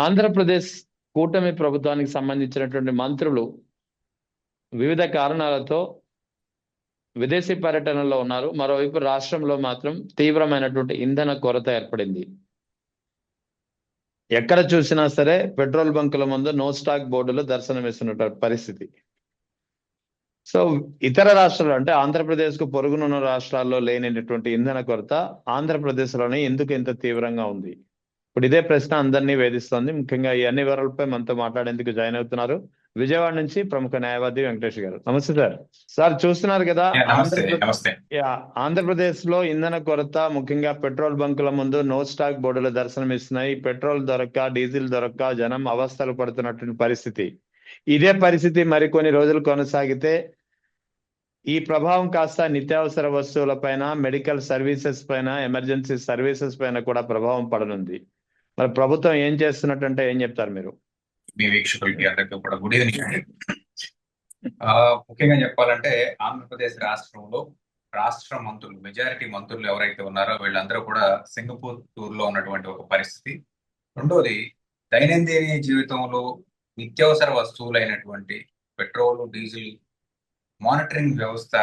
ఆంధ్రప్రదేశ్ కూటమి ప్రభుత్వానికి సంబంధించినటువంటి మంత్రులు వివిధ కారణాలతో విదేశీ పర్యటనలో ఉన్నారు. మరోవైపు రాష్ట్రంలో మాత్రం తీవ్రమైనటువంటి ఇంధన కొరత ఏర్పడింది. ఎక్కడ చూసినా సరే పెట్రోల్ బంకుల ముందు నో స్టాక్ బోర్డులు దర్శనమిస్తున్నటువంటి పరిస్థితి. సో ఇతర రాష్ట్రాలు అంటే ఆంధ్రప్రదేశ్ కు పొరుగునున్న రాష్ట్రాల్లో లేనటువంటి ఇంధన కొరత ఆంధ్రప్రదేశ్ లోనే ఎందుకు ఇంత తీవ్రంగా ఉంది? ఇప్పుడు ఇదే ప్రశ్న అందరినీ వేధిస్తోంది. ముఖ్యంగా ఈ అన్ని వివరాలపై మనతో మాట్లాడేందుకు జాయిన్ అవుతున్నారు విజయవాడ నుంచి ప్రముఖ న్యాయవాది వెంకటేష్ గారు. నమస్తే సార్. సార్ చూస్తున్నారు కదా, నమస్తే. ఆంధ్రప్రదేశ్ లో ఇంధన కొరత, ముఖ్యంగా పెట్రోల్ బంకుల ముందు నో స్టాక్ బోర్డులు దర్శనమిస్తున్నాయి. పెట్రోల్ దొరక్క, డీజిల్ దొరక్క జనం అవస్థలు పడుతున్నటువంటి పరిస్థితి. ఇదే పరిస్థితి మరికొన్ని రోజులు కొనసాగితే ఈ ప్రభావం కాస్త నిత్యావసర వస్తువుల పైన, మెడికల్ సర్వీసెస్ పైన, ఎమర్జెన్సీ సర్వీసెస్ పైన కూడా ప్రభావం పడనుంది. మరి ప్రభుత్వం ఏం చేస్తున్నట్టంటే ఏం చెప్తారు మీరు? మీ వీక్షకులకి అందరికీ కూడా గుడ్ ఈవినింగ్. ముఖ్యంగా చెప్పాలంటే ఆంధ్రప్రదేశ్ రాష్ట్రంలో రాష్ట్ర మంత్రులు, మెజారిటీ మంత్రులు ఎవరైతే ఉన్నారో వీళ్ళందరూ కూడా సింగపూర్ టూర్ లో ఉన్నటువంటి ఒక పరిస్థితి. రెండోది, దైనందిన జీవితంలో నిత్యావసర వస్తువులైనటువంటి పెట్రోల్, డీజిల్ మానిటరింగ్ వ్యవస్థ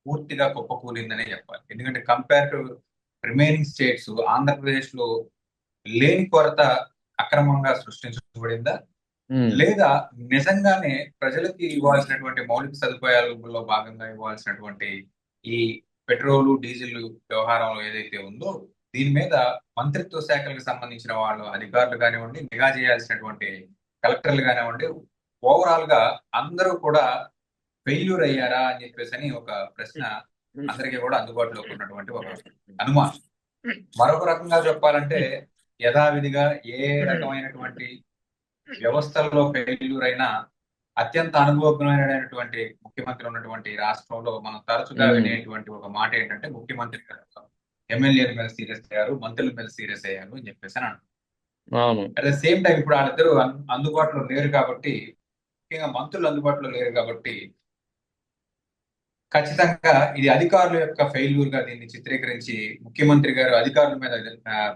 పూర్తిగా కుప్పకూలిందనే చెప్పాలి. ఎందుకంటే compare to remaining states Andhra Pradesh లో లేని కొరత అక్రమంగా సృష్టించబడిందా, లేదా నిజంగానే ప్రజలకి ఇవ్వాల్సినటువంటి మౌలిక సదుపాయాలలో భాగంగా ఇవ్వాల్సినటువంటి ఈ పెట్రోలు, డీజిల్ వ్యవహారంలో ఏదైతే ఉందో దీని మీద మంత్రిత్వ శాఖలకు సంబంధించిన వాళ్ళు, అధికారులు కానివ్వండి, నిఘా చేయాల్సినటువంటి కలెక్టర్లు కానివ్వండి, ఓవరాల్ గా అందరూ కూడా ఫెయిల్యూర్ అయ్యారా అని చెప్పేసి ఒక ప్రశ్న అందరికీ కూడా అందుబాటులోకి ఉన్నటువంటి ఒక అనుమానం. మరొక రకంగా చెప్పాలంటే యథావిధిగా ఏ రకమైనటువంటి వ్యవస్థల్లో ఫెయిల్యూర్ అయినా అత్యంత అనుభవజ్ఞమైనటువంటి ముఖ్యమంత్రి ఉన్నటువంటి రాష్ట్రంలో మనం తరచుగా వినేటువంటి ఒక మాట ఏంటంటే, ముఖ్యమంత్రి గారు ఎమ్మెల్యేల మీద సీరియస్ అయ్యారు, మంత్రుల మీద సీరియస్ అయ్యారు అని చెప్పేసి అని అంటున్నారు. అట్ ద సేమ్ టైం ఇప్పుడు వాళ్ళిద్దరూ అందుబాటులో లేరు కాబట్టి, ముఖ్యంగా మంత్రులు అందుబాటులో లేరు కాబట్టి ఖచ్చితంగా ఇది అధికారుల యొక్క ఫెయిల్యూర్ గా దీన్ని చిత్రీకరించి ముఖ్యమంత్రి గారు అధికారుల మీద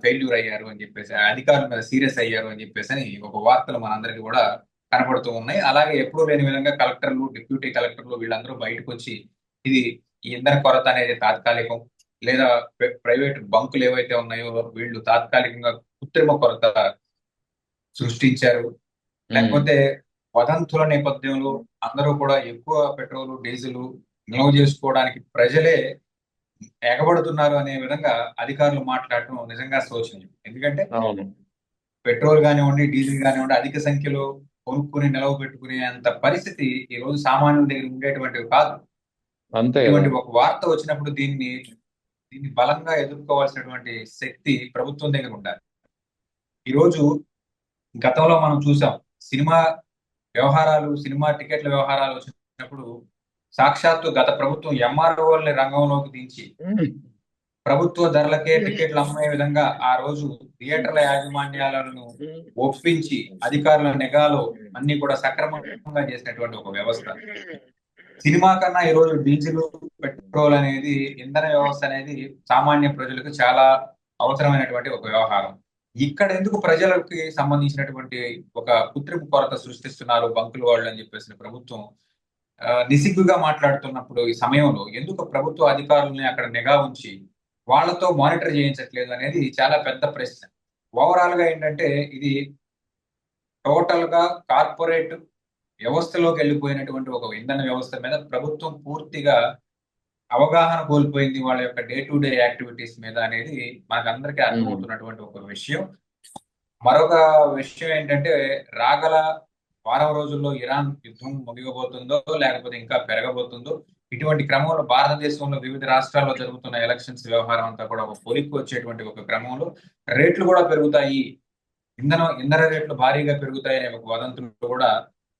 ఫెయిల్యూర్ అయ్యారు అని చెప్పేసి, అధికారుల మీద సీరియస్ అయ్యారు అని చెప్పేసి అని ఒక వార్తలు మనందరికీ కూడా కనబడుతూ ఉన్నాయి. అలాగే ఎప్పుడూ లేని విధంగా కలెక్టర్లు, డిప్యూటీ కలెక్టర్లు వీళ్ళందరూ బయటకు వచ్చి ఇది ఈ ఇంధన కొరత అనేది తాత్కాలికం, లేదా ప్రైవేట్ బంకులు ఏవైతే ఉన్నాయో వీళ్ళు తాత్కాలికంగా కృత్రిమ కొరత సృష్టించారు, లేకపోతే వదంతుల నేపథ్యంలో అందరూ కూడా ఎక్కువ పెట్రోల్, డీజిల్ నిల్వ చేసుకోవడానికి ప్రజలే ఎగబడుతున్నారు అనే విధంగా అధికారులు మాట్లాడటం నిజంగా శోచనీయం. ఎందుకంటే పెట్రోల్ కానివ్వండి, డీజిల్ కానివ్వండి అధిక సంఖ్యలో కొనుక్కుని నిల్వ పెట్టుకునే అంత పరిస్థితి ఈ రోజు సామాన్యుల దగ్గర ఉండేటువంటివి కాదు. ఇటువంటి ఒక వార్త వచ్చినప్పుడు దీన్ని బలంగా ఎదుర్కోవాల్సినటువంటి శక్తి ప్రభుత్వం దగ్గర ఉండాలి. ఈరోజు గతంలో మనం చూసాం, సినిమా వ్యవహారాలు, సినిమా టికెట్ల వ్యవహారాలు వచ్చినప్పుడు సాక్షాత్తు గత ప్రభుత్వం ఎంఆర్ఓల్ని రంగంలోకి దించి ప్రభుత్వ ధరలకే టికెట్లు అమ్మే విధంగా ఆ రోజు థియేటర్ల యాజమాన్యాలను ఒప్పించి అధికారుల నిఘాలో అన్ని కూడా సక్రమంగా చేసినటువంటి ఒక వ్యవస్థ. సినిమా కన్నా ఈ రోజు డీజిల్, పెట్రోల్ అనేది, ఇంధన వ్యవస్థ అనేది సామాన్య ప్రజలకు చాలా అవసరమైనటువంటి ఒక వ్యవహారం. ఇక్కడ ఎందుకు ప్రజలకి సంబంధించినటువంటి ఒక కృత్రిమ కొరత సృష్టిస్తున్నారు బంకులు వాళ్ళు అని చెప్పేసి ప్రభుత్వం నిసిగ్గుగా మాట్లాడుతున్నప్పుడు ఈ సమయంలో ఎందుకు ప్రభుత్వ అధికారులని అక్కడ నిఘా ఉంచి వాళ్లతో మానిటర్ చేయించట్లేదు అనేది చాలా పెద్ద ప్రశ్న. ఓవరాల్ గా ఏంటంటే ఇది టోటల్ గా కార్పొరేట్ వ్యవస్థలోకి వెళ్ళిపోయినటువంటి ఒక ఇంధన వ్యవస్థ మీద ప్రభుత్వం పూర్తిగా అవగాహన కోల్పోయింది, వాళ్ళ యొక్క డే టు డే యాక్టివిటీస్ మీద అనేది మనకు అందరికీ అర్థమవుతున్నటువంటి ఒక విషయం. మరొక విషయం ఏంటంటే, రాగల వారం రోజుల్లో ఇరాన్ యుద్ధం ముగియబోతుందో లేకపోతే ఇంకా పెరగబోతుందో, ఇటువంటి క్రమంలో భారతదేశంలో వివిధ రాష్ట్రాల్లో జరుగుతున్న ఎలక్షన్స్ వ్యవహారం అంతా కూడా ఒక పొలికి వచ్చేటువంటి ఒక క్రమంలో రేట్లు కూడా పెరుగుతాయి, ఇంధన రేట్లు భారీగా పెరుగుతాయి అనే ఒక వదంతులు కూడా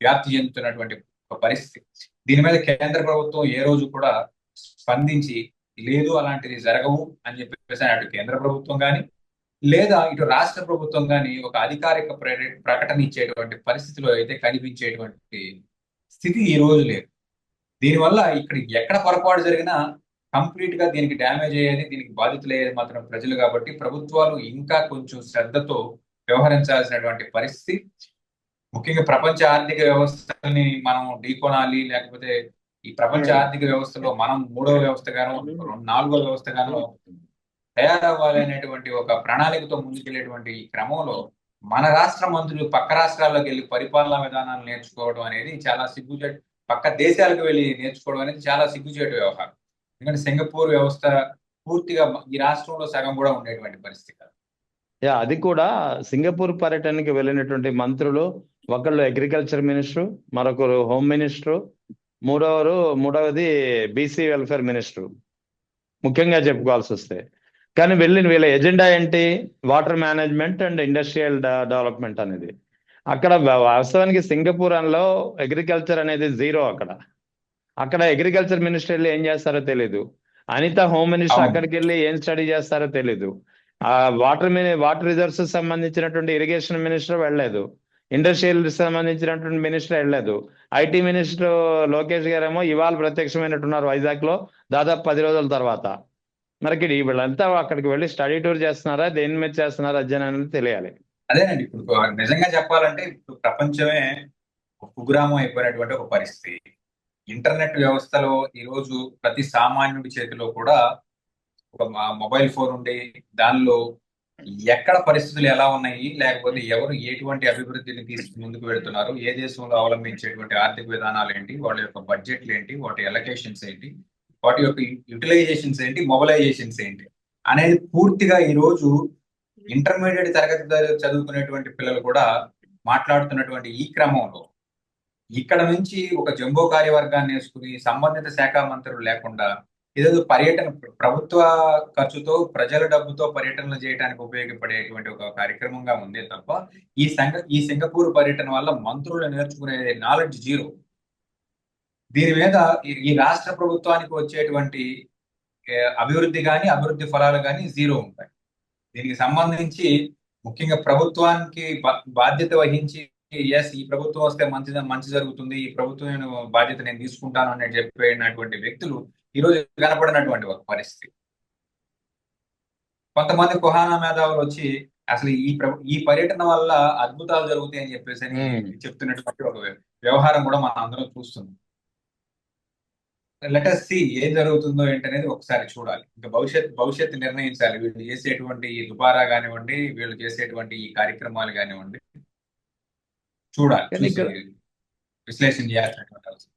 వ్యాప్తి చెందుతున్నటువంటి ఒక పరిస్థితి. దీని మీద కేంద్ర ప్రభుత్వం ఏ రోజు కూడా స్పందించి లేదు అలాంటిది జరగవు అని చెప్పేసి అటు కేంద్ర ప్రభుత్వం కానీ లేదా ఇటు రాష్ట్ర ప్రభుత్వం కానీ ఒక అధికారిక ప్రకటన ఇచ్చేటువంటి పరిస్థితిలో అయితే కనిపించేటువంటి స్థితి ఈ రోజు లేదు. దీనివల్ల ఇక్కడ ఎక్కడ పొరపాటు జరిగినా కంప్లీట్ గా దీనికి డ్యామేజ్ అయ్యేది, దీనికి బాధితులయ్యేది మాత్రం ప్రజలు. కాబట్టి ప్రభుత్వాలు ఇంకా కొంచెం శ్రద్ధతో వ్యవహరించాల్సినటువంటి పరిస్థితి. ముఖ్యంగా ప్రపంచ ఆర్థిక వ్యవస్థని మనం ఢీకొనాలి, లేకపోతే ఈ ప్రపంచ ఆర్థిక వ్యవస్థలో మనం మూడవ వ్యవస్థగానో నాలుగో వ్యవస్థగానో తయారవ్వాలి అనేటువంటి ఒక ప్రణాళికతో ముందుకెళ్లేటువంటి ఈ క్రమంలో మన రాష్ట్ర మంత్రులు పక్క రాష్ట్రాల్లోకి వెళ్ళి పరిపాలనా విధానాలు నేర్చుకోవడం అనేది చాలా సిగ్గుచేటు, పక్క దేశాలకు వెళ్ళి నేర్చుకోవడం అనేది చాలా సిగ్గుచేటు వ్యవహారం. ఎందుకంటే సింగపూర్ వ్యవస్థ పూర్తిగా ఈ రాష్ట్రంలో సగం కూడా ఉండేటువంటి పరిస్థితి కాదు. అది కూడా సింగపూర్ పర్యటనకి వెళ్ళినటువంటి మంత్రులు, ఒకళ్ళు అగ్రికల్చర్ మినిస్టర్, మరొకరు హోమ్ మినిస్టర్, మూడవది బీసీ వెల్ఫేర్ మినిస్టర్, ముఖ్యంగా చెప్పుకోవాల్సి వస్తే. కానీ వెళ్ళిన వీళ్ళ ఎజెండా ఏంటి? Water management and industrial development అనేది. అక్కడ వాస్తవానికి సింగపూర్లో అగ్రికల్చర్ అనేది జీరో. అక్కడ అగ్రికల్చర్ మినిస్టర్ వెళ్ళి ఏం చేస్తారో తెలీదు. అనిత హోమ్ మినిస్టర్ అక్కడికి వెళ్ళి ఏం స్టడీ చేస్తారో తెలీదు. ఆ వాటర్ రిజర్వ్స్ సంబంధించినటువంటి ఇరిగేషన్ మినిస్టర్ వెళ్ళలేదు. ఇండస్ట్రియల్ సంబంధించినటువంటి మినిస్టర్ వెళ్ళలేదు. ఐటీ మినిస్టర్ లోకేష్ గారేమో ఇవాళ ప్రత్యక్షమైనట్టున్నారు వైజాగ్ లో, దాదాపు 10 రోజుల తర్వాత. మనకి వీళ్ళంతా అక్కడికి వెళ్ళి స్టడీ టూర్ చేస్తున్నారా, దేని మీద చేస్తున్నారా అధ్యయనం అనేది తెలియాలి. అదేనండి, ఇప్పుడు నిజంగా చెప్పాలంటే ఇప్పుడు ప్రపంచమే ఒక కుగ్రామం అయిపోయినటువంటి ఒక పరిస్థితి. ఇంటర్నెట్ వ్యవస్థలో ఈరోజు ప్రతి సామాన్యుడి చేతిలో కూడా ఒక మొబైల్ ఫోన్ ఉండి దానిలో ఎక్కడ పరిస్థితులు ఎలా ఉన్నాయి, లేకపోతే ఎవరు ఎటువంటి అభివృద్ధిని తీసుకు ముందుకు వెళ్తున్నారు, ఏ దేశంలో అవలంబించేటువంటి ఆర్థిక విధానాలు ఏంటి, వాళ్ళ యొక్క బడ్జెట్లు ఏంటి, వాటి ఎలకేషన్స్ ఏంటి, వాటి యొక్క యూటిలైజేషన్స్ ఏంటి, మొబిలైజేషన్స్ ఏంటి అనేది పూర్తిగా ఈరోజు ఇంటర్మీడియట్ తరగతి చదువుకునేటువంటి పిల్లలు కూడా మాట్లాడుతున్నటువంటి ఈ క్రమంలో ఇక్కడ నుంచి ఒక జంబో కార్యవర్గాన్ని వేసుకుని సంబంధిత శాఖ మంత్రులు లేకుండా ఏదో పర్యటన, ప్రభుత్వ ఖర్చుతో ప్రజల డబ్బుతో పర్యటనలు చేయడానికి ఉపయోగపడేటువంటి ఒక కార్యక్రమంగా ఉందే తప్ప ఈ సింగపూర్ పర్యటన వల్ల మంత్రులు నేర్చుకునే నాలెడ్జ్ జీరో. దీని మీద ఈ రాష్ట్ర ప్రభుత్వానికి వచ్చేటువంటి అభివృద్ధి కానీ అభివృద్ధి ఫలాలు కానీ జీరో ఉంటాయి. దీనికి సంబంధించి ముఖ్యంగా ప్రభుత్వానికి బాధ్యత వహించి ఈ ప్రభుత్వం వస్తే మంచి జరుగుతుంది, ఈ ప్రభుత్వం బాధ్యత నేను తీసుకుంటాను అని చెప్పినటువంటి వ్యక్తులు ఈరోజు కనపడినటువంటి ఒక పరిస్థితి. కొంతమంది కుహానా మేధావులు వచ్చి అసలు ఈ పర్యటన వల్ల అద్భుతాలు జరుగుతాయి అని చెప్పేసి చెప్తున్నటువంటి ఒక వ్యవహారం కూడా మనం అందరం చూస్తున్నాం. లెట్ us see ఏం జరుగుతుందో ఏంటనేది ఒకసారి చూడాలి. ఇంకా భవిష్యత్తు నిర్ణయించాలి. వీళ్ళు చేసేటువంటి ఈ దుబారా కానివ్వండి, వీళ్ళు చేసేటువంటి ఈ కార్యక్రమాలు కానివ్వండి, చూడాలి, విశ్లేషణ చేయాల్సినటువంటి అవసరం.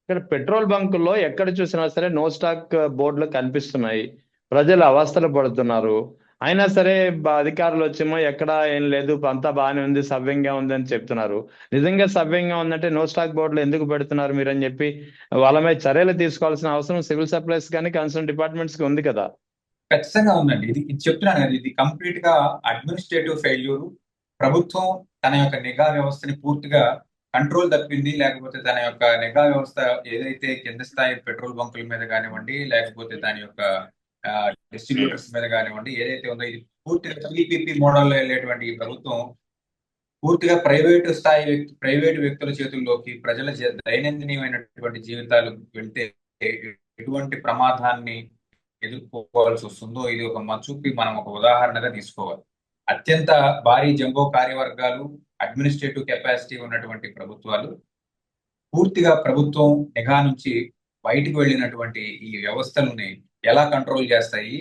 ఇక్కడ పెట్రోల్ బంకుల్లో ఎక్కడ చూసినా సరే నో స్టాక్ బోర్డులు కనిపిస్తున్నాయి. ప్రజలు అవస్థలు పడుతున్నారు. అయినా సరే అధికారులు వచ్చేమో ఎక్కడ ఏం లేదు, అంతా బాగానే ఉంది, సవ్యంగా ఉంది అని చెప్తున్నారు. నిజంగా సవ్యంగా ఉందంటే నో స్టాక్ బోర్డులు ఎందుకు పెడుతున్నారు మీరు అని చెప్పి వాళ్ళ మీద చర్యలు తీసుకోవాల్సిన అవసరం సివిల్ సప్లైస్ కానీ కన్సర్న్ డిపార్ట్మెంట్స్ కి ఉంది కదా. ఖచ్చితంగా ఉందండి. ఇది చెప్తున్నాను కదా, ఇది కంప్లీట్ గా అడ్మినిస్ట్రేటివ్ ఫెయిల్యూర్. ప్రభుత్వం తన యొక్క నిఘా వ్యవస్థని పూర్తిగా కంట్రోల్ తప్పింది, లేకపోతే తన యొక్క నిఘా వ్యవస్థ ఏదైతే కింద స్థాయి పెట్రోల్ బంకుల మీద కానివ్వండి, లేకపోతే దాని యొక్క డిస్ట్రిబ్యూటర్స్ మీద కానివ్వండి, ఏదైతే ఉందో ఇది పూర్తిగా PPP మోడల్లో వెళ్ళేటువంటి ఈ ప్రభుత్వం పూర్తిగా ప్రైవేటు వ్యక్తుల చేతుల్లోకి ప్రజల దైనందినమైనటువంటి జీవితాలు వెళ్తే ఎటువంటి ప్రమాదాన్ని ఎదుర్కోవాల్సి వస్తుందో ఇది ఒక చూపి మనం ఒక ఉదాహరణగా తీసుకోవాలి. అత్యంత భారీ జంబో కార్యవర్గాలు, అడ్మినిస్ట్రేటివ్ కెపాసిటీ ఉన్నటువంటి ప్రభుత్వాలు పూర్తిగా ప్రభుత్వం నిఘా నుంచి బయటికి వెళ్ళినటువంటి ఈ వ్యవస్థలని ఎలా కంట్రోల్ చేస్తాయి?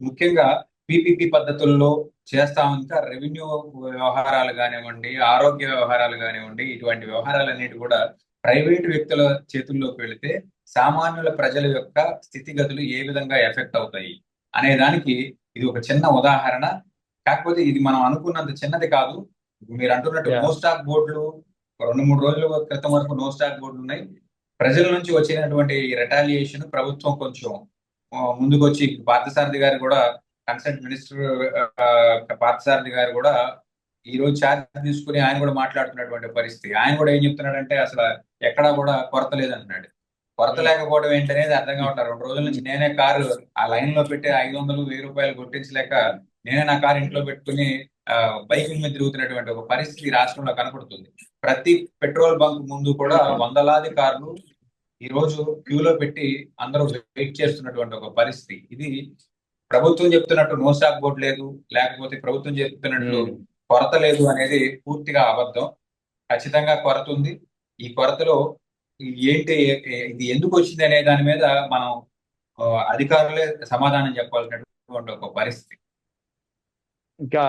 ముఖ్యంగా PPP పద్ధతుల్లో చేస్తా ఇంకా రెవెన్యూ వ్యవహారాలు కానివ్వండి, ఆరోగ్య వ్యవహారాలు కానివ్వండి, ఇటువంటి వ్యవహారాలన్నిటి కూడా ప్రైవేటు వ్యక్తుల చేతుల్లోకి వెళితే సామాన్యుల ప్రజల యొక్క స్థితిగతులు ఏ విధంగా ఎఫెక్ట్ అవుతాయి అనే దానికి ఇది ఒక చిన్న ఉదాహరణ. కాకపోతే ఇది మనం అనుకున్నంత చిన్నది కాదు. మీరు అంటున్నట్టు నో స్టాక్ బోర్డులు 2-3 రోజుల క్రితం వరకు నో స్టాక్ బోర్డులు ఉన్నాయి. ప్రజల నుంచి వచ్చినటువంటి రెటాలియేషన్ ప్రభుత్వం కొంచెం ముందుకు వచ్చి పార్థసారథి గారు కూడా, కన్సర్న్ మినిస్టర్ పార్థసారథి గారు కూడా ఈ రోజు ఛార్జ్ తీసుకుని ఆయన కూడా మాట్లాడుతున్నటువంటి పరిస్థితి. ఆయన కూడా ఏం చెప్తున్నాడంటే అసలు ఎక్కడా కూడా కొరత లేదంటున్నాడు. కొరత లేకపోవడం ఏంటనేది అర్థం కావట్లేదు. 2 రోజుల నుంచి నేనే కారు ఆ లైన్ లో పెట్టి 500-1000 రూపాయలు కొట్టించలేక నేనే నా కారు ఇంట్లో పెట్టుకుని బైకుల మీద తిరుగుతున్నటువంటి ఒక పరిస్థితి రాష్ట్రంలో కనపడుతుంది. ప్రతి పెట్రోల్ బంక్ ముందు కూడా వందలాది కార్లు ఈ రోజు క్యూలో పెట్టి అందరూ వెయిట్ చేస్తున్నటువంటి ఒక పరిస్థితి. ఇది ప్రభుత్వం చెప్తున్నట్టు నో స్టాక్ బోర్డు లేదు, లేకపోతే ప్రభుత్వం చెప్తున్నట్టు కొరత లేదు అనేది పూర్తిగా అబద్ధం. ఖచ్చితంగా కొరత ఉంది. ఈ కొరతలో ఏంటి, ఇది ఎందుకు వచ్చింది అనే దాని మీద మనం అధికారులే సమాధానం చెప్పాల్సినటువంటి ఒక పరిస్థితి. ఇంకా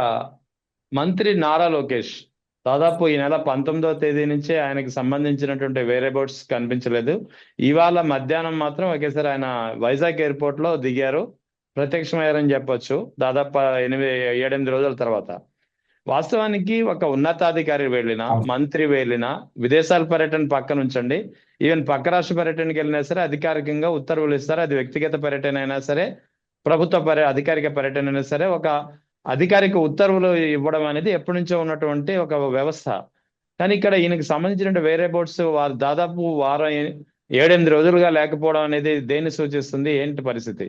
మంత్రి నారా లోకేష్ దాదాపు ఈ నెల 19వ తేదీ నుంచి ఆయనకి సంబంధించినటువంటి వేరే బోట్స్ కనిపించలేదు. ఇవాళ మధ్యాహ్నం మాత్రం ఒకేసారి ఆయన వైజాగ్ ఎయిర్పోర్ట్ లో దిగారు, ప్రత్యక్షమయ్యారని చెప్పొచ్చు, దాదాపు 7-8 రోజుల తర్వాత. వాస్తవానికి ఒక ఉన్నతాధికారి వెళ్ళినా, మంత్రి వెళ్ళినా, విదేశాల పర్యటన పక్కన ఉంచండి, ఈవెన్ పక్క రాష్ట్ర పర్యటనకి వెళ్ళినా సరే అధికారికంగా ఉత్తర్వులు ఇస్తారు. అది వ్యక్తిగత పర్యటన అయినా సరే, ప్రభుత్వ అధికారిక పర్యటన అయినా సరే, ఒక అధికారిక ఉత్తర్వులు ఇవ్వడం అనేది ఎప్పటి నుంచో ఉన్నటువంటి ఒక వ్యవస్థ. కానీ ఇక్కడ ఈయనకి సంబంధించిన వేరే బోట్స్ వారు దాదాపు వారం 7-8 రోజులుగా లేకపోవడం అనేది దేన్ని సూచిస్తుంది? ఏంటి పరిస్థితి?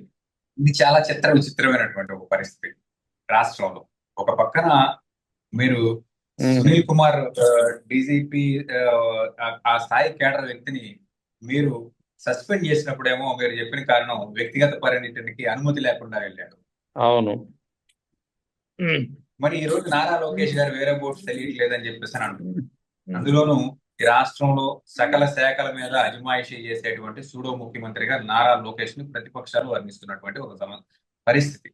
ఇది చాలా విచిత్రమైనటువంటి ఒక పరిస్థితి రాష్ట్రంలో. ఒక పక్కన మీరు సునీల్ కుమార్ డీజీపీ ఆ స్థాయి కేడర్ వ్యక్తిని మీరు సస్పెండ్ చేసినప్పుడేమో మీరు చెప్పిన కారణం వ్యక్తిగత పర్యటనకి అనుమతి లేకుండా వెళ్ళాడు. అవును. మరి ఈ రోజు నారా లోకేష్ గారు వేరే బోట్స్ తెలియట్లేదని చెప్పేసి అని అంటున్నారు. అందులోనూ ఈ రాష్ట్రంలో సకల శాఖల మీద అజమాయిషీ చేసేటువంటి సూడో ముఖ్యమంత్రిగా నారా లోకేష్ ని ప్రతిపక్షాలు వర్ణిస్తున్నటువంటి ఒక పరిస్థితి.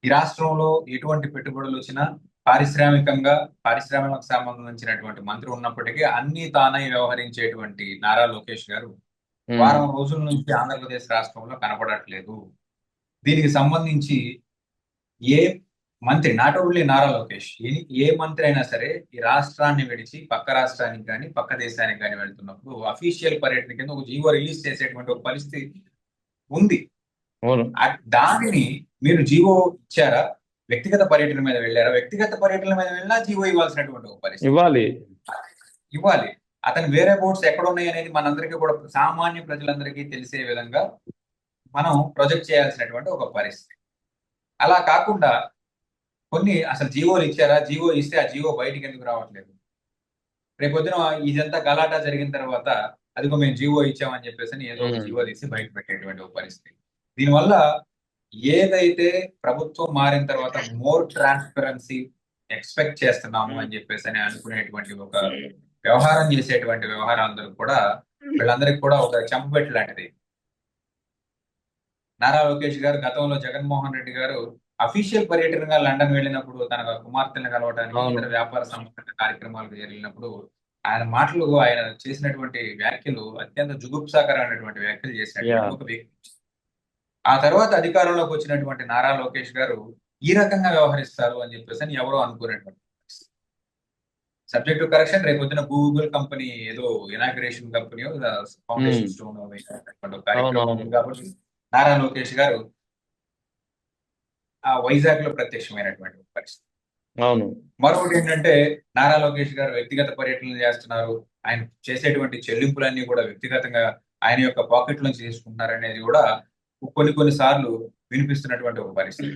ఈ రాష్ట్రంలో ఎటువంటి పెట్టుబడులు వచ్చినా పారిశ్రామిక సంబంధించినటువంటి మంత్రి ఉన్నప్పటికీ అన్ని తానై వ్యవహరించేటువంటి నారా లోకేష్ గారు వారం రోజుల నుంచి ఆంధ్రప్రదేశ్ రాష్ట్రంలో కనపడట్లేదు. దీనికి సంబంధించి ఏ మంత్రి, నాట్ ఓన్లీ నారా లోకేష్, ఏ మంత్రి అయినా సరే ఈ రాష్ట్రాన్ని విడిచి పక్క రాష్ట్రానికి కానీ పక్క దేశానికి కానీ వెళ్తున్నప్పుడు అఫీషియల్ పర్యటన కింద ఒక జీవో రిలీజ్ చేసేటువంటి ఒక పరిస్థితి ఉంది. దానిని మీరు జీవో ఇచ్చారా? వ్యక్తిగత పర్యటన మీద వెళ్ళారా? వ్యక్తిగత పర్యటన మీద వెళ్ళినా జీవో ఇవ్వాల్సినటువంటి ఒక పరిస్థితి ఇవ్వాలి. అతను వేరే బోట్స్ ఎక్కడ ఉన్నాయి అనేది మనందరికీ కూడా, సామాన్య ప్రజలందరికీ తెలిసే విధంగా మనం ప్రొజెక్ట్ చేయాల్సినటువంటి ఒక పరిస్థితి. అలా కాకుండా కొన్ని అసలు జీవోలు ఇచ్చారా, జీవో ఇస్తే ఆ జీవో బయటికి ఎందుకు రావట్లేదు? రేపొద్దున ఇదంతా గలాటా జరిగిన తర్వాత అదిగో మేము జీవో ఇచ్చామని చెప్పేసి ఏదో ఒక జీవో తీసి బయట పెట్టేటువంటి ఒక పరిస్థితి. దీనివల్ల ఏదైతే ప్రభుత్వం మారిన తర్వాత మోర్ ట్రాన్స్పరెన్సీ ఎక్స్పెక్ట్ చేస్తున్నాము అని చెప్పేసి అని అనుకునేటువంటి ఒక వ్యవహారం చేసేటువంటి వ్యవహారాలందరూ కూడా వీళ్ళందరికీ కూడా ఒక చెంపబెట్టు లాంటిది. నారా లోకేష్ గారు గతంలో జగన్మోహన్ రెడ్డి గారు అఫీషియల్ పర్యటనగా లండన్ వెళ్ళినప్పుడు తన కుమార్తెను కలవడానికి, ఇతర వ్యాపార సంబంధిత కార్యక్రమాలకు వెళ్ళినప్పుడు ఆయన చేసినటువంటి వ్యాఖ్యలు అత్యంత జుగుప్సాకరమైనటువంటి వ్యాఖ్యలు చేసినటువంటి ఒక వ్యక్తి. ఆ తర్వాత అధికారంలోకి వచ్చినటువంటి నారా లోకేష్ గారు ఈ రకంగా వ్యవహరిస్తారు అని చెప్పేసి ఎవరో అనుకునేటువంటి సబ్జెక్ట్ కరెక్షన్. రేపు వచ్చిన గూగుల్ కంపెనీ ఏదో ఇనాగ్రేషన్ కంపెనీ ఫౌండేషన్ స్టోన్ కార్యక్రమం కాబట్టి నారా లోకేష్ గారు ఆ వైజాగ్ లో ప్రత్యక్షమైనటువంటి పరిస్థితి. మరొకటి ఏంటంటే నారా లోకేష్ గారు వ్యక్తిగత పర్యటనలు చేస్తున్నారు, ఆయన చేసేటువంటి చెల్లింపులన్నీ కూడా వ్యక్తిగతంగా ఆయన యొక్క పాకెట్ నుంచి తీసుకుంటున్నారు అనేది కూడా కొన్ని సార్లు వినిపిస్తున్నటువంటి ఒక పరిస్థితి.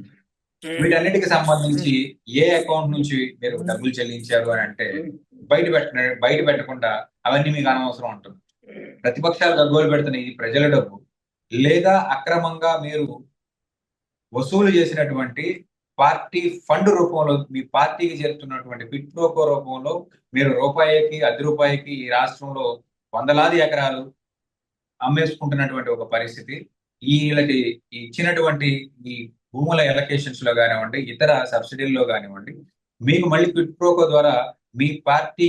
వీటన్నిటికి సంబంధించి ఏ అకౌంట్ నుంచి మీరు డబ్బులు చెల్లించారు అని అంటే బయట పెట్టకుండా అవన్నీ మీకు అనవసరం ఉంటుంది. ప్రతిపక్షాలు గగ్గోలు పెడుతున్న ఇది ప్రజల డబ్బు, లేదా అక్రమంగా మీరు వసూలు చేసినటువంటి పార్టీ ఫండ్ రూపంలో మీ పార్టీకి చేరుతున్నటువంటి పిట్ ప్రోకో రూపంలో మీరు రూపాయికి 10 రూపాయికి ఈ రాష్ట్రంలో వందలాది ఎకరాలు అమ్మేసుకుంటున్నటువంటి ఒక పరిస్థితి. వీళ్ళకి ఇచ్చినటువంటి ఈ భూముల ఎలకేషన్స్ లో కానివ్వండి, ఇతర సబ్సిడీల్లో కానివ్వండి, మీకు మళ్ళీ పిట్ ప్రోకో ద్వారా మీ పార్టీ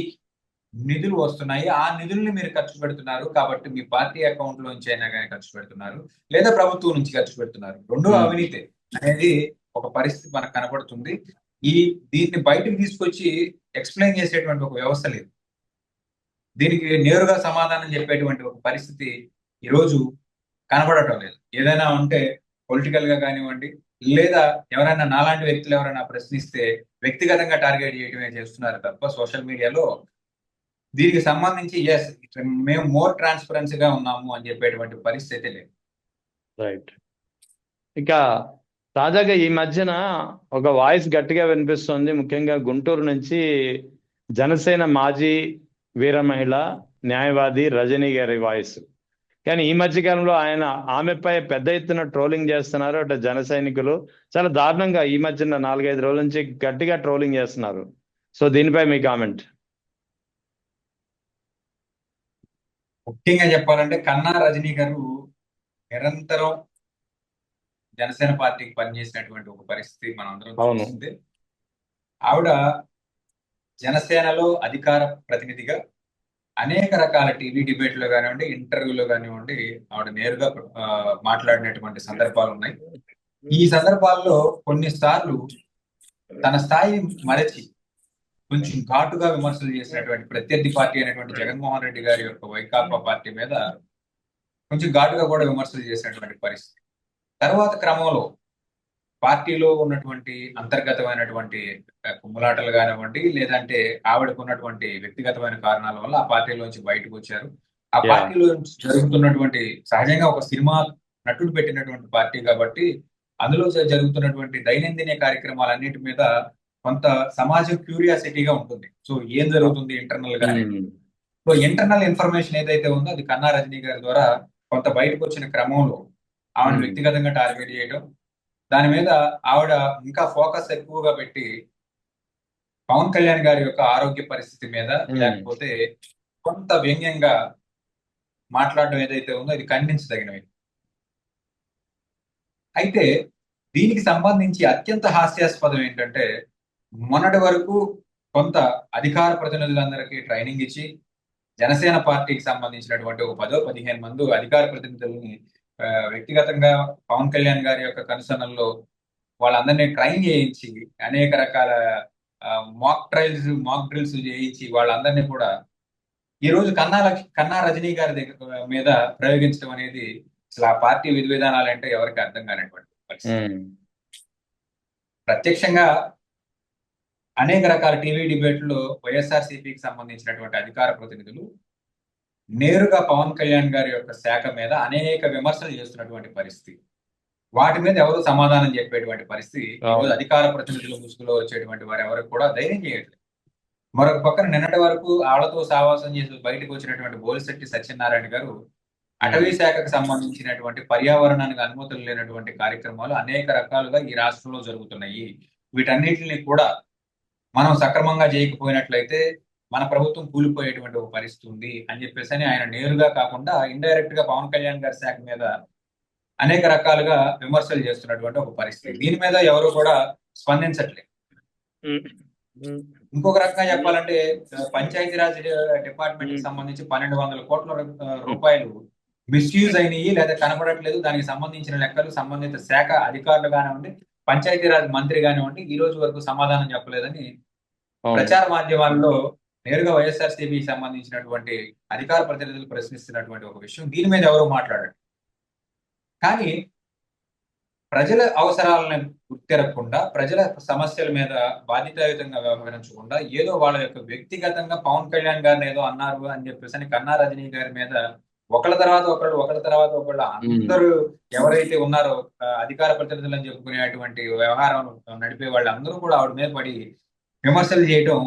నిధులు వస్తున్నాయి. ఆ నిధుల్ని మీరు ఖర్చు పెడుతున్నారు కాబట్టి మీ పార్టీ అకౌంట్ లోంచి అయినా కానీ ఖర్చు పెడుతున్నారు, లేదా ప్రభుత్వం నుంచి ఖర్చు పెడుతున్నారు. రెండు అవినీతి అనేది ఒక పరిస్థితి మనకు కనబడుతుంది. దీన్ని బయటకు తీసుకొచ్చి ఎక్స్ప్లెయిన్ చేసేటువంటి ఒక వ్యవస్థ లేదు. దీనికి నేరుగా సమాధానం చెప్పేటువంటి ఒక పరిస్థితి ఈరోజు కనబడటం లేదు. ఏదైనా ఉంటే పొలిటికల్ గా కానివ్వండి, లేదా ఎవరైనా నాలాంటి వ్యక్తులు ఎవరైనా ప్రశ్నిస్తే వ్యక్తిగతంగా టార్గెట్ చేయడమే చేస్తున్నారు తప్ప సోషల్ మీడియాలో దీనికి సంబంధించి మేము మోర్ ట్రాన్స్పరెన్సీగా ఉన్నాము అని చెప్పేటువంటి పరిస్థితి లేదు. రైట్. ఇక తాజాగా ఈ మధ్యన ఒక వాయిస్ గట్టిగా వినిపిస్తుంది, ముఖ్యంగా గుంటూరు నుంచి జనసేన మాజీ వీర మహిళ న్యాయవాది రజనీ గారి వాయిస్. కానీ ఈ మధ్య కాలంలో ఆమెపై పెద్ద ఎత్తున ట్రోలింగ్ చేస్తున్నారు. అటు జన సైనికులు చాలా దారుణంగా ఈ మధ్యన 4-5 రోజుల నుంచి గట్టిగా ట్రోలింగ్ చేస్తున్నారు. సో దీనిపై మీ కామెంట్. ముఖ్యంగా చెప్పాలంటే కన్నా రజనీ గారు నిరంతరం జనసేన పార్టీకి పనిచేసినటువంటి ఒక పరిస్థితి మనం అందరం అవును. చూసిందే. ఆవిడ జనసేనలో అధికార ప్రతినిధిగా అనేక రకాల టీవీ డిబేట్లో కానివ్వండి, ఇంటర్వ్యూలో కానివ్వండి, ఆవిడ నేరుగా మాట్లాడినటువంటి సందర్భాలు ఉన్నాయి. ఈ సందర్భాల్లో కొన్నిసార్లు తన స్థాయి మరచి కొంచెం ఘాటుగా విమర్శలు చేసినటువంటి ప్రత్యర్థి పార్టీ అయినటువంటి జగన్మోహన్ రెడ్డి గారి యొక్క వైకాపా పార్టీ మీద కొంచెం ఘాటుగా కూడా విమర్శలు చేసినటువంటి పరిస్థితి. తర్వాత క్రమంలో పార్టీలో ఉన్నటువంటి అంతర్గతమైనటువంటి కుమ్ములాటలు కానివ్వండి, లేదంటే ఆవిడకు ఉన్నటువంటి వ్యక్తిగతమైన కారణాల వల్ల ఆ పార్టీలోంచి బయటకు వచ్చారు. ఆ Yeah. పార్టీలో జరుగుతున్నటువంటి సహజంగా ఒక సినిమా నటుడు పెట్టినటువంటి పార్టీ కాబట్టి అందులో జరుగుతున్నటువంటి దైనందిన కార్యక్రమాలన్నిటి మీద కొంత సమాజం క్యూరియాసిటీగా ఉంటుంది. సో ఏం జరుగుతుంది ఇంటర్నల్ గా అనేది. సో ఇంటర్నల్ ఇన్ఫర్మేషన్ ఏదైతే ఉందో అది కన్నా రజనీ గారి ద్వారా కొంత బయటకు వచ్చిన క్రమంలో ఆవిడ వ్యక్తిగతంగా టార్గెట్ చేయడం, దాని మీద ఆవిడ ఇంకా ఫోకస్ ఎక్కువగా పెట్టి పవన్ కళ్యాణ్ గారి యొక్క ఆరోగ్య పరిస్థితి మీద లేకపోతే కొంత వ్యంగ్యంగా మాట్లాడడం ఏదైతే ఉందో ఇది ఖండించదగినవి. అయితే దీనికి సంబంధించి అత్యంత హాస్యాస్పదం ఏంటంటే మొన్నటి వరకు కొంత అధికార ప్రతినిధులందరికీ ట్రైనింగ్ ఇచ్చి జనసేన పార్టీకి సంబంధించినటువంటి ఒక 10-15 మంది అధికార ప్రతినిధులని వ్యక్తిగతంగా పవన్ కళ్యాణ్ గారి యొక్క కనుసన్నల్లో వాళ్ళందరినీ ట్రైన్ చేయించి అనేక రకాల మాక్ డ్రిల్స్ చేయించి వాళ్ళందరినీ కూడా ఈ రోజు కన్నా రజనీ గారి దగ్గర మీద ప్రయోగించడం అనేది అసలు ఆ పార్టీ విధి విధానాలు అంటే ఎవరికి అర్థం కానటువంటి పరిస్థితి. ప్రత్యక్షంగా అనేక రకాల టీవీ డిబేట్లో వైఎస్ఆర్సీపీకి సంబంధించినటువంటి అధికార ప్రతినిధులు నేరుగా పవన్ కళ్యాణ్ గారి యొక్క శాఖ మీద అనేక విమర్శలు చేస్తున్నటువంటి పరిస్థితి. వాటి మీద ఎవరు సమాధానం చెప్పేటువంటి పరిస్థితి ఈరోజు అధికార ప్రతినిధుల ముసుగులో వచ్చేటువంటి వారు ఎవరికి కూడా ధైర్యం చేయట్లేదు. మరొక పక్కన నిన్నటి వరకు ఆళ్లతో సావాసం చేసి బయటకు వచ్చినటువంటి బోలిశెట్టి సత్యనారాయణ గారు అటవీ శాఖకు సంబంధించినటువంటి పర్యావరణానికి అనుమతులు లేనటువంటి కార్యక్రమాలు అనేక రకాలుగా ఈ రాష్ట్రంలో జరుగుతున్నాయి. వీటన్నిటిని కూడా మనం సక్రమంగా చేయకపోయినట్లయితే మన ప్రభుత్వం కూలిపోయేటువంటి ఒక పరిస్థితి ఉంది అని చెప్పేసి ఆయన నేరుగా కాకుండా ఇండైరెక్ట్ గా పవన్ కళ్యాణ్ గారి శాఖ మీద అనేక రకాలుగా విమర్శలు చేస్తున్నటువంటి ఒక పరిస్థితి. దీని మీద ఎవరు కూడా స్పందించట్లేదు. ఇంకొక రకంగా చెప్పాలంటే పంచాయతీరాజ్ డిపార్ట్మెంట్ కి సంబంధించి 1200 కోట్ల రూపాయలు మిస్యూజ్ అయినాయి లేదా కనబడట్లేదు, దానికి సంబంధించిన లెక్కలు సంబంధిత శాఖ అధికారులు కానివ్వండి, పంచాయతీరాజ్ మంత్రి కానివ్వండి ఈ రోజు వరకు సమాధానం చెప్పలేదని ప్రచార మాధ్యమాల్లో నేరుగా వైఎస్ఆర్సీపీకి సంబంధించినటువంటి అధికార ప్రతినిధులు ప్రశ్నిస్తున్నటువంటి ఒక విషయం. దీని మీద ఎవరు మాట్లాడారు. కానీ ప్రజల అవసరాలను గుర్తిరగకుండా, ప్రజల సమస్యల మీద బాధ్యతాయుతంగా వ్యవహరించకుండా ఏదో వాళ్ళ యొక్క వ్యక్తిగతంగా పవన్ కళ్యాణ్ గారిని ఏదో అన్నారు అని చెప్పేసి కన్నా రజనీ గారి మీద ఒకళ్ళ తర్వాత ఒకళ్ళు అందరూ ఎవరైతే ఉన్నారో అధికార ప్రతినిధులు అని చెప్పుకునేటువంటి వ్యవహారం నడిపే వాళ్ళందరూ కూడా ఆవిడ మీద పడి విమర్శలు చేయడం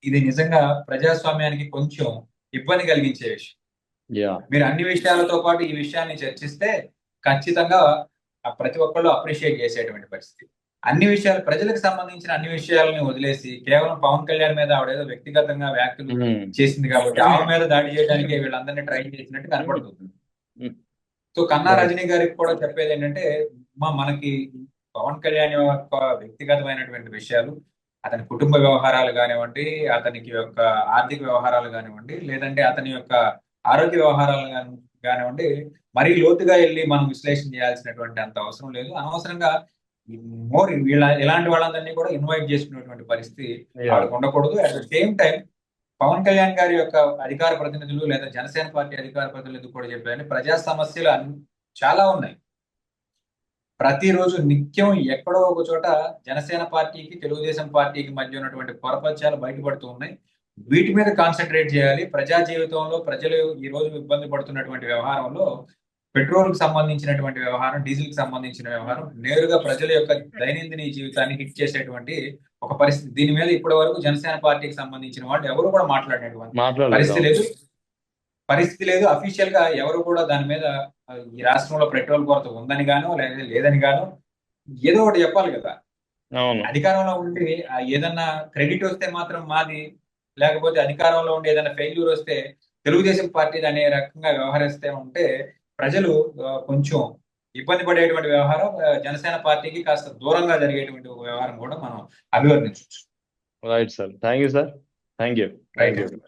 ఇది నిజంగా ప్రజాస్వామ్యానికి కొంచెం ఇబ్బంది కలిగించే విషయం. మీరు అన్ని విషయాలతో పాటు ఈ విషయాన్ని చర్చిస్తే ఖచ్చితంగా ప్రతి ఒక్కళ్ళు అప్రిషియేట్ చేసేటువంటి పరిస్థితి. అన్ని విషయాలు ప్రజలకు సంబంధించిన అన్ని విషయాలని వదిలేసి కేవలం పవన్ కళ్యాణ్ మీద ఆవిడేదో వ్యక్తిగతంగా వ్యాఖ్యలు చేసింది కాబట్టి ఆవిడ మీద దాడి చేయడానికి వీళ్ళందరినీ ట్రై చేసినట్టు కనపడుతుంది. సో కన్నా రజనీ గారికి కూడా చెప్పేది ఏంటంటే మనకి పవన్ కళ్యాణ్ యొక్క వ్యక్తిగతమైనటువంటి విషయాలు, అతని కుటుంబ వ్యవహారాలు కానివ్వండి, అతనికి యొక్క ఆర్థిక వ్యవహారాలు కానివ్వండి, లేదంటే అతని యొక్క ఆరోగ్య వ్యవహారాలు కానివ్వండి మరీ లోతుగా వెళ్ళి మనం విశ్లేషణ చేయాల్సినటువంటి అంత అవసరం లేదు. అనవసరంగా ఇలాంటి వాళ్ళందరినీ కూడా ఇన్వైట్ చేసుకునేటువంటి పరిస్థితి వాళ్ళకు ఉండకూడదు. At the same time Pawan Kalyan గారి యొక్క అధికార ప్రతినిధులు లేదా జనసేన పార్టీ అధికార ప్రతినిధులు కూడా చెప్పారని ప్రజా సమస్యలు చాలా ఉన్నాయి. ప్రతిరోజు నిత్యం ఎక్కడో ఒక చోట జనసేన పార్టీకి తెలుగుదేశం పార్టీకి మధ్య ఉన్నటువంటి పొరపత్యాలు బయటపడుతూ ఉన్నాయి. వీటి మీద కాన్సన్ట్రేట్ చేయాలి. ప్రజా జీవితంలో ప్రజలు ఈ రోజు ఇబ్బంది పడుతున్నటువంటి వ్యవహారంలో పెట్రోల్ కి సంబంధించినటువంటి వ్యవహారం, డీజిల్ కి సంబంధించిన వ్యవహారం నేరుగా ప్రజల యొక్క దైనందిన జీవితాన్ని హిట్ చేసేటువంటి ఒక పరిస్థితి. దీని మీద ఇప్పటి వరకు జనసేన పార్టీకి సంబంధించిన వాళ్ళు ఎవరు కూడా మాట్లాడినటువంటి పరిస్థితి లేదు. అఫీషియల్ గా ఎవరు కూడా దాని మీద ఈ రాష్ట్రంలో పెట్రోల్ కొరత ఉందని గాను లేదా లేదని గాను ఏదో ఒకటి చెప్పాలి కదా. అవును. అధికారంలో ఉండి ఏదన్నా క్రెడిట్ వస్తే మాత్రం మాది, లేకపోతే అధికారంలో ఉండి ఏదైనా ఫెయిల్యూర్ వస్తే తెలుగుదేశం పార్టీది అనే రకంగా వ్యవహరిస్తే ఉంటే ప్రజలు కొంచెం ఇబ్బంది పడేటువంటి వ్యవహారం జనసేన పార్టీకి కాస్త దూరంగా జరిగేటువంటి ఒక వ్యవహారం కూడా మనం అభివర్ణించవచ్చు. Right sir. Thank you sir. Thank you. Right. Thank you.